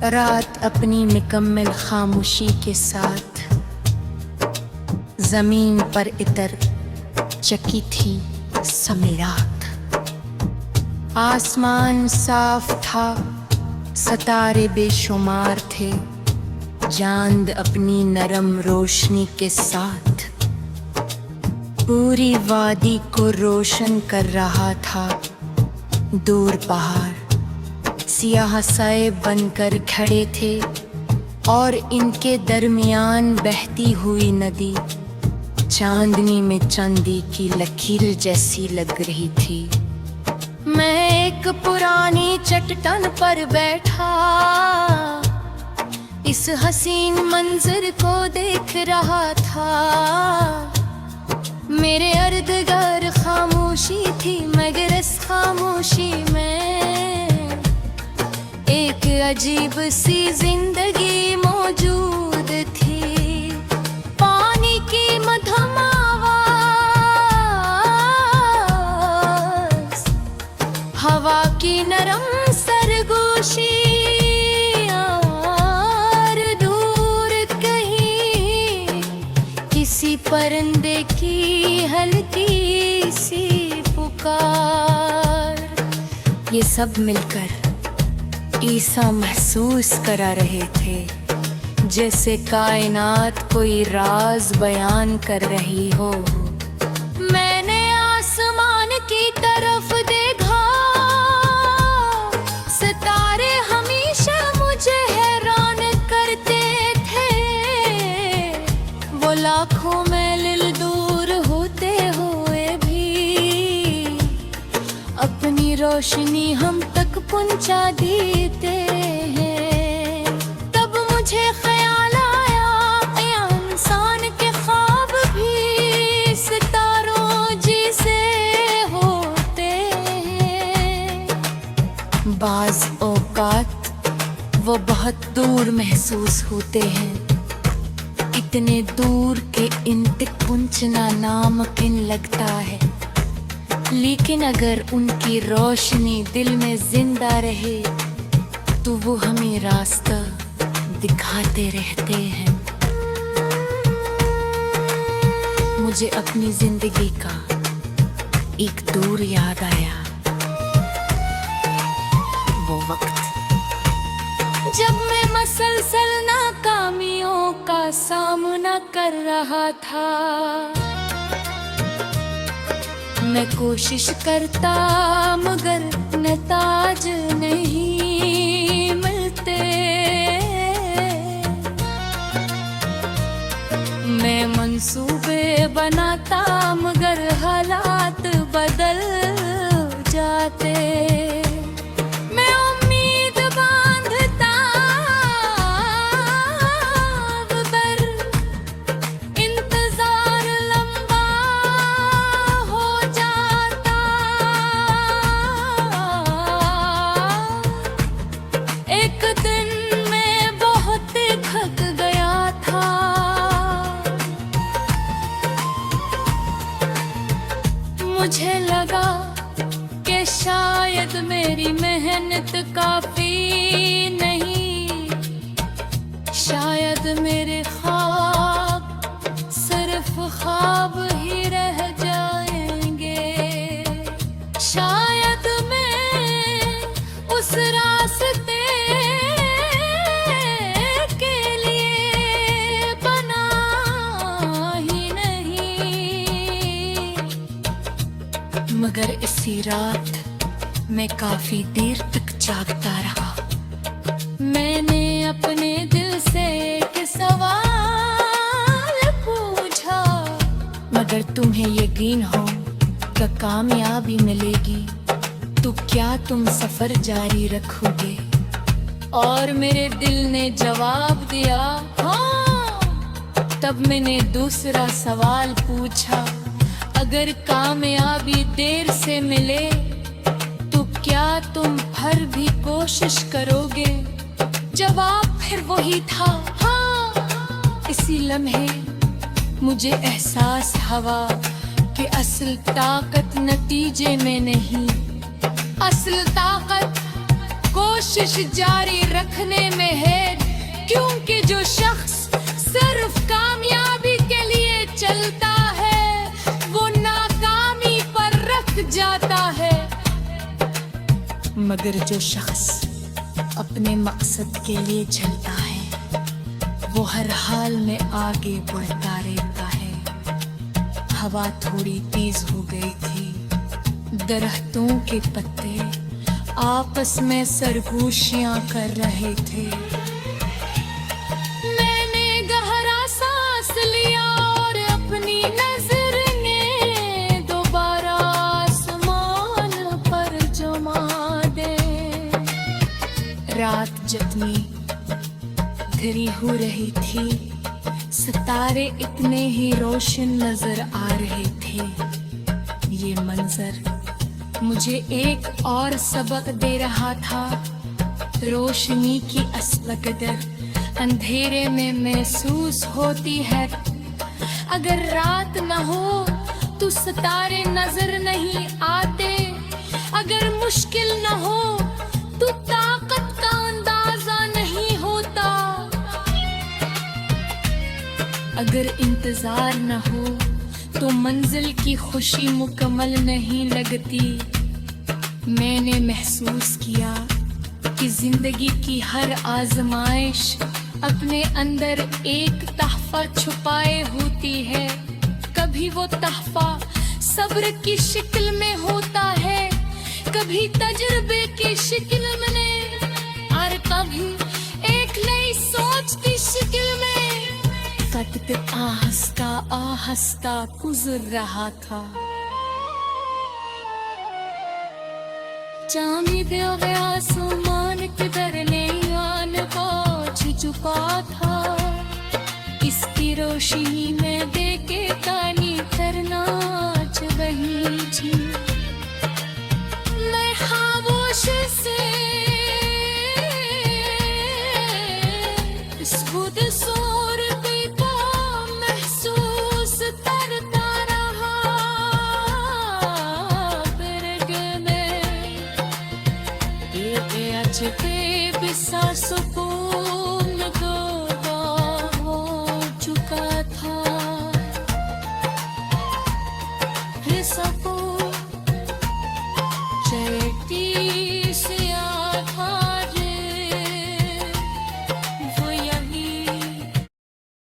रात अपनी मुकम्मल खामोशी के साथ जमीन पर इतर चकी थी समेरात। आसमान साफ था, सितारे बेशुमार थे, चांद अपनी नरम रोशनी के साथ पूरी वादी को रोशन कर रहा था। दूर पहाड़ सियाह साए बनकर खड़े थे और इनके दरमियान बहती हुई नदी चांदनी में चांदी की लकीर जैसी लग रही थी। मैं एक पुरानी चट्टान पर बैठा इस हसीन मंजर को देख रहा था। मेरे इर्द-गिर्द खामोशी थी, मगर इस खामोशी में एक अजीब सी जिंदगी मौजूद थी। पानी की मधुर आवाज़, हवा की नरम सरगोशी, और दूर कहीं किसी परिंदे की हल्की सी पुकार। ये सब मिलकर ईसा महसूस करा रहे थे जैसे कायनात कोई राज बयान कर रही हो। मैंने आसमान की तरफ देखा, सितारे हमेशा मुझे हैरान करते थे। वो लाखों मील दूर होते हुए भी अपनी रोशनी हम तक पहुंचा देते हैं। तब मुझे ख्याल आया इंसान के ख्वाब भी सितारों जैसे होते हैं। बाज़ औकात वो बहुत दूर महसूस होते हैं, इतने दूर के इन तक पहुंचना नामुमकिन लगता है। लेकिन अगर उनकी रोशनी दिल में जिंदा रहे तो वो हमें रास्ता दिखाते रहते हैं। मुझे अपनी जिंदगी का एक दौर याद आया, वो वक्त जब मैं मसलसल नाकामियों का सामना कर रहा था। मैं कोशिश करता मगर नताज नहीं मिलते। मैं मंसूबे बनाता मगर हालात बदल जाते। मैं उम्मीद बांधता मगर इंतजार लंबा हो जाता। एक दिन मैं बहुत थक गया था, मुझे लगा कि शायद मेरी मेहनत काफी नहीं, शायद मेरे ख्वाब सिर्फ ख्वाब ही रह जाएंगे। शायद मैं उस रास्ते के लिए बना ही नहीं। मगर इसी रात मैं काफी देर तक जागता रहा। मैंने अपने दिल से एक सवाल पूछा, मगर तुम्हें यकीन हो कि कामयाबी मिलेगी तो क्या तुम सफर जारी रखोगे? और मेरे दिल ने जवाब दिया हाँ। तब मैंने दूसरा सवाल पूछा, अगर कामयाबी देर से मिले तो क्या तुम फिर भी कोशिश करोगे? जवाब फिर वही था हाँ। इसी लम्हे मुझे एहसास हुआ कि असल ताकत नतीजे में नहीं, असल ताकत कोशिश कोशिश जारी रखने में है, क्योंकि जो शख्स सिर्फ कामयाबी के लिए चलता है वो नाकामी पर रख जाता है, मगर जो शख्स अपने मकसद के लिए चलता है वो हर हाल में आगे बढ़ता रहता है। हवा थोड़ी तेज हो गई थी, दरख्तों के पत्ते आपस में सरगोशियां कर रहे थे। मैंने गहरा सांस लिया और अपनी नजर ने दोबारा आसमान पर जमा दे। रात जितनी घिरी हो रही थी, सितारे इतने ही रोशन नजर आ रहे थे। ये मंजर मुझे एक और सबक दे रहा था, रोशनी की असल कदर अंधेरे में महसूस होती है। अगर रात न हो तो सितारे नजर नहीं आते, अगर मुश्किल न हो तो ताकत का अंदाजा नहीं होता, अगर इंतजार न हो तो मंजिल की खुशी मुकम्मल नहीं लगती। मैंने महसूस किया कि जिंदगी की हर आजमाइश अपने अंदर एक तहफा छुपाए होती है। कभी वो तहफा सब्र की शक्ल में होता है, कभी तजुर्बे की शक्ल में, और कभी एक नई सोच की शक्ल में। वक्त आहिस्ता आहिस्ता गुजर रहा था, चांद आसमान के दरमियान पहुंच चुका था।